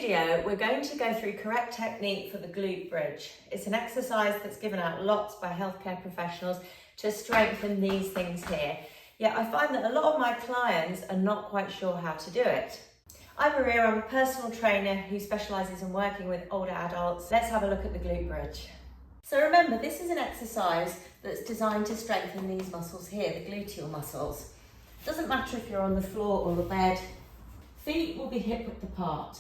video, we're going to go through correct technique for the glute bridge. It's an exercise that's given out lots by healthcare professionals to strengthen these things here. Yet I find that a lot of my clients are not quite sure how to do it. I'm Maria, I'm a personal trainer who specialises in working with older adults. Let's have a look at the glute bridge. So remember, this is an exercise that's designed to strengthen these muscles here, the gluteal muscles. Doesn't matter if you're on the floor or the bed, feet will be hip width apart.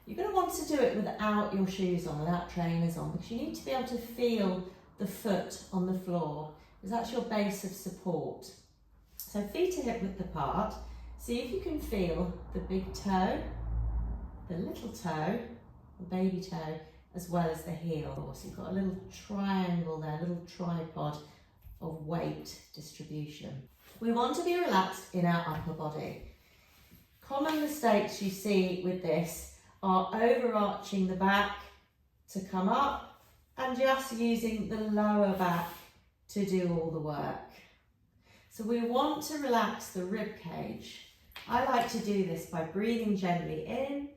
You're going to want to do it without your shoes on, without trainers on, because you need to be able to feel the foot on the floor, because that's your base of support. So feet are hip width apart. See if you can feel the big toe, the little toe, the baby toe, as well as the heel. So you've got a little triangle there, a little tripod of weight distribution. We want to be relaxed in our upper body. Common mistakes you see with this are overarching the back to come up and just using the lower back to do all the work. So we want to relax the rib cage. I like to do this by breathing gently in,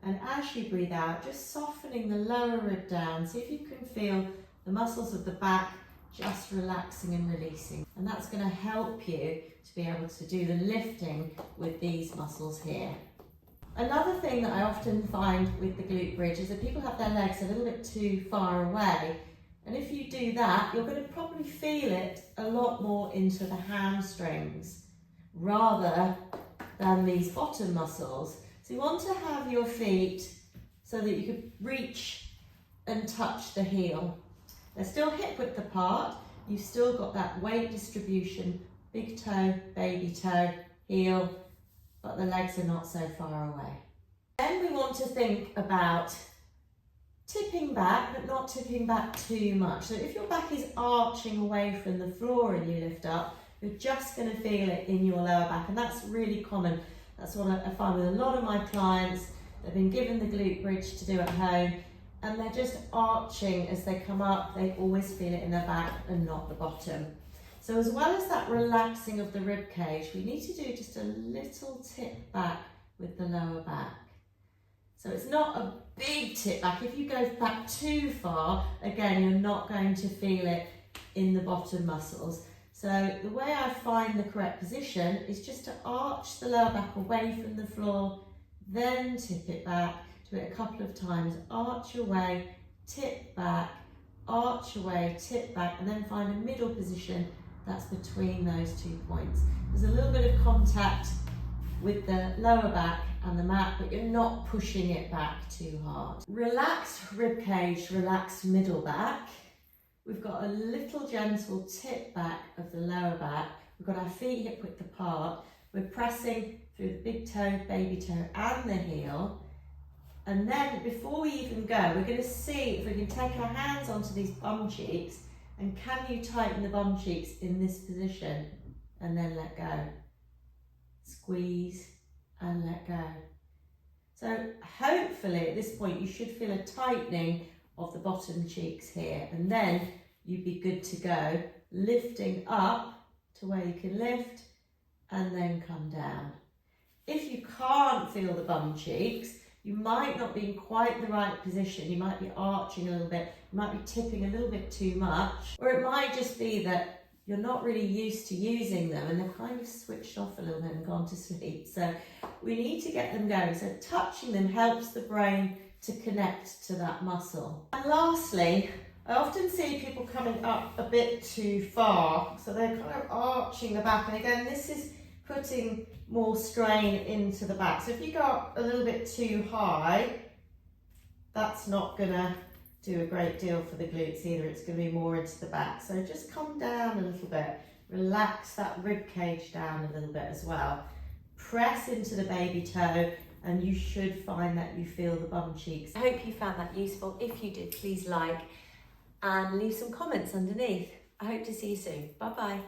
and as you breathe out, just softening the lower rib down. See if you can feel the muscles of the back just relaxing and releasing. And that's going to help you to be able to do the lifting with these muscles here. Another thing that I often find with the glute bridge is that people have their legs a little bit too far away. And if you do that, you're going to probably feel it a lot more into the hamstrings rather than these bottom muscles. So you want to have your feet so that you can reach and touch the heel. They're still hip width apart. You've still got that weight distribution, big toe, baby toe, heel, but the legs are not so far away. Then we want to think about tipping back, but not tipping back too much. So if your back is arching away from the floor and you lift up, you're just going to feel it in your lower back, and that's really common. That's what I find with a lot of my clients. They've been given the glute bridge to do at home, and they're just arching as they come up. They always feel it in their back and not the bottom. So as well as that relaxing of the rib cage, we need to do just a little tip back with the lower back. So it's not a big tip back. If you go back too far, again, you're not going to feel it in the bottom muscles. So the way I find the correct position is just to arch the lower back away from the floor, then tip it back. Do it a couple of times. Arch away, tip back, arch away, tip back, and then find a middle position that's between those 2 points. There's a little bit of contact with the lower back and the mat, but you're not pushing it back too hard. Relaxed rib cage, relaxed middle back. We've got a little gentle tip back of the lower back. We've got our feet hip width apart. We're pressing through the big toe, baby toe, and the heel. And then before we even go, we're going to see if we can take our hands onto these bum cheeks, and can you tighten the bum cheeks in this position and then let go. Squeeze and let go. So hopefully at this point you should feel a tightening of the bottom cheeks here, and then you'd be good to go, lifting up to where you can lift and then come down. If you can't feel the bum cheeks, you might not be in quite the right position. You might be arching a little bit, you might be tipping a little bit too much, or it might just be that you're not really used to using them and they're kind of switched off a little bit and gone to sleep. So we need to get them going. So touching them helps the brain to connect to that muscle. And lastly, I often see people coming up a bit too far. So they're kind of arching the back. And again, this is putting more strain into the back. So if you go up a little bit too high, that's not gonna do a great deal for the glutes either. It's gonna be more into the back. So just come down a little bit. Relax that rib cage down a little bit as well. Press into the baby toe, and you should find that you feel the bum cheeks. I hope you found that useful. If you did, please like and leave some comments underneath. I hope to see you soon. Bye-bye.